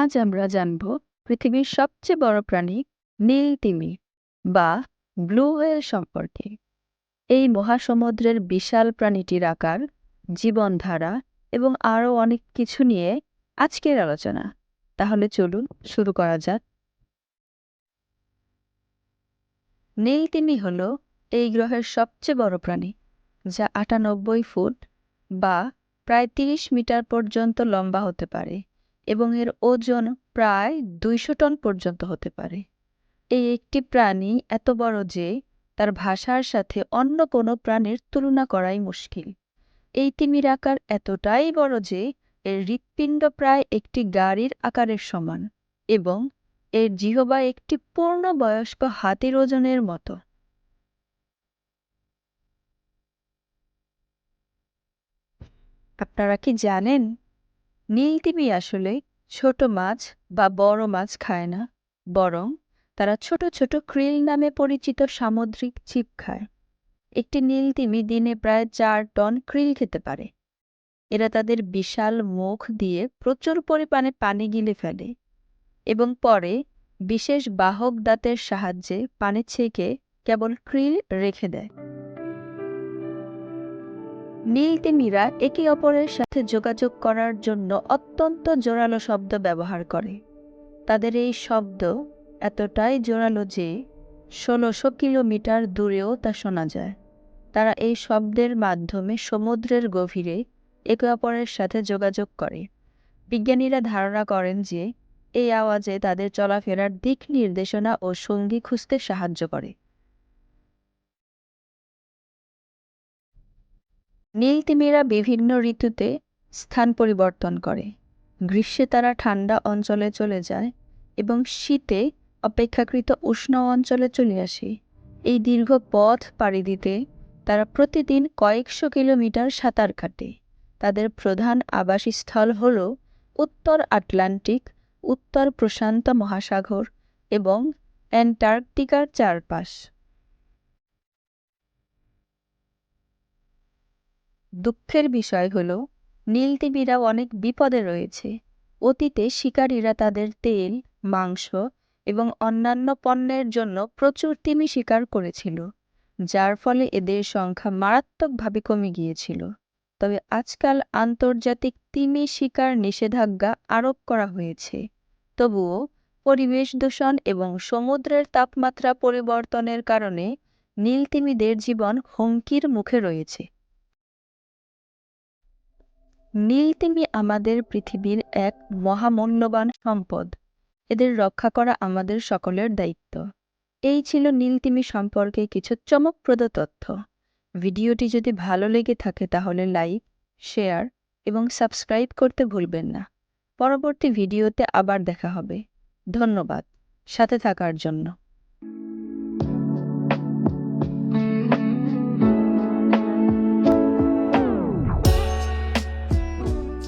আজ আমরা জানব পৃথিবীর সবচেয়ে বড় প্রাণী নীল তিমি বা ব্লু হোয়েল সম্পর্কে। এই মহাসমুদ্রের বিশাল প্রাণীটির আকার, জীবনধারা এবং আরও অনেক কিছু নিয়ে আজকের আলোচনা। তাহলে চলুন শুরু করা যাক। নীল তিমি হল এই গ্রহের সবচেয়ে বড় প্রাণী, যা ৯৮ ফুট বা প্রায় ৩০ মিটার পর্যন্ত লম্বা হতে পারে এবং এর ওজন প্রায় ২০০ টন পর্যন্ত হতে পারে। এই একটি প্রাণী এত বড় যে তার ভাষার সাথে অন্য কোনো প্রাণীর তুলনা করাই মুশকিল। এই তিমির আকার এতটাই বড় যে এর হৃৎপিণ্ড প্রায় একটি গাড়ির আকারের সমান এবং এর জিহ্বা একটি পূর্ণবয়স্ক হাতির ওজনের মতো। আপনারা কি জানেন, নীল তিমি আসলে ছোট মাছ বা বড় মাছ খায় না, বরং তারা ছোট ছোট krill নামে পরিচিত সামুদ্রিক জীব খায়। একটি নীল তিমি দিনে প্রায় ৪ টন krill খেতে পারে। এরা তাদের বিশাল মুখ দিয়ে প্রচুর পরিমাণে পানি গিলে ফেলে এবং পরে বিশেষ বাহক দাঁতের সাহায্যে পানি ছেঁকে কেবল krill রেখে দেয়। নীল তিমিরা একে অপরের সাথে যোগাযোগ করার জন্য অত্যন্ত জোরালো শব্দ ব্যবহার করে। তাদের এই শব্দ এতটাই জোরালো যে ১৬০০ কিলোমিটার দূরেও তা শোনা যায়। তারা এই শব্দের মাধ্যমে সমুদ্রের গভীরে একে অপরের সাথে যোগাযোগ করে। বিজ্ঞানীরা ধারণা করেন যে এই আওয়াজে তাদের চলাফেরার দিক নির্দেশনা ও সঙ্গী খুঁজতে সাহায্য করে। নীল তিমিরা বিভিন্ন ঋতুতে স্থান পরিবর্তন করে। গ্রীষ্মে তারা ঠান্ডা অঞ্চলে চলে যায় এবং শীতে অপেক্ষাকৃত উষ্ণ অঞ্চলে চলে আসে। এই দীর্ঘ পথ পাড়ি দিতে তারা প্রতিদিন কয়েকশো কিলোমিটার সাঁতার কাটে। তাদের প্রধান আবাসস্থল হল উত্তর আটলান্টিক, উত্তর প্রশান্ত মহাসাগর এবং অ্যান্টার্কটিকার চারপাশ। দুঃখের বিষয় হল, নীল তিমিরাও অনেক বিপদে রয়েছে। অতীতে শিকারীরা তাদের তেল, মাংস এবং অন্যান্য পণ্যের জন্য প্রচুর তিমি শিকার করেছিল, যার ফলে এদের সংখ্যা মারাত্মকভাবে কমে গিয়েছিল। তবে আজকাল আন্তর্জাতিক তিমি শিকার নিষেধাজ্ঞা আরোপ করা হয়েছে। তবুও পরিবেশ দূষণ এবং সমুদ্রের তাপমাত্রা পরিবর্তনের কারণে নীল তিমিদের জীবন হুমকির মুখে রয়েছে। নীল তিমি আমাদের পৃথিবীর এক মহামূল্যবান সম্পদ। এদের রক্ষা করা আমাদের সকলের দায়িত্ব। এই ছিল নীল তিমি সম্পর্কে কিছু চমকপ্রদ তথ্য। ভিডিওটি যদি ভালো লেগে থাকে তাহলে লাইক, শেয়ার এবং সাবস্ক্রাইব করতে ভুলবেন না। পরবর্তী ভিডিওতে আবার দেখা হবে। ধন্যবাদ সাথে থাকার জন্য।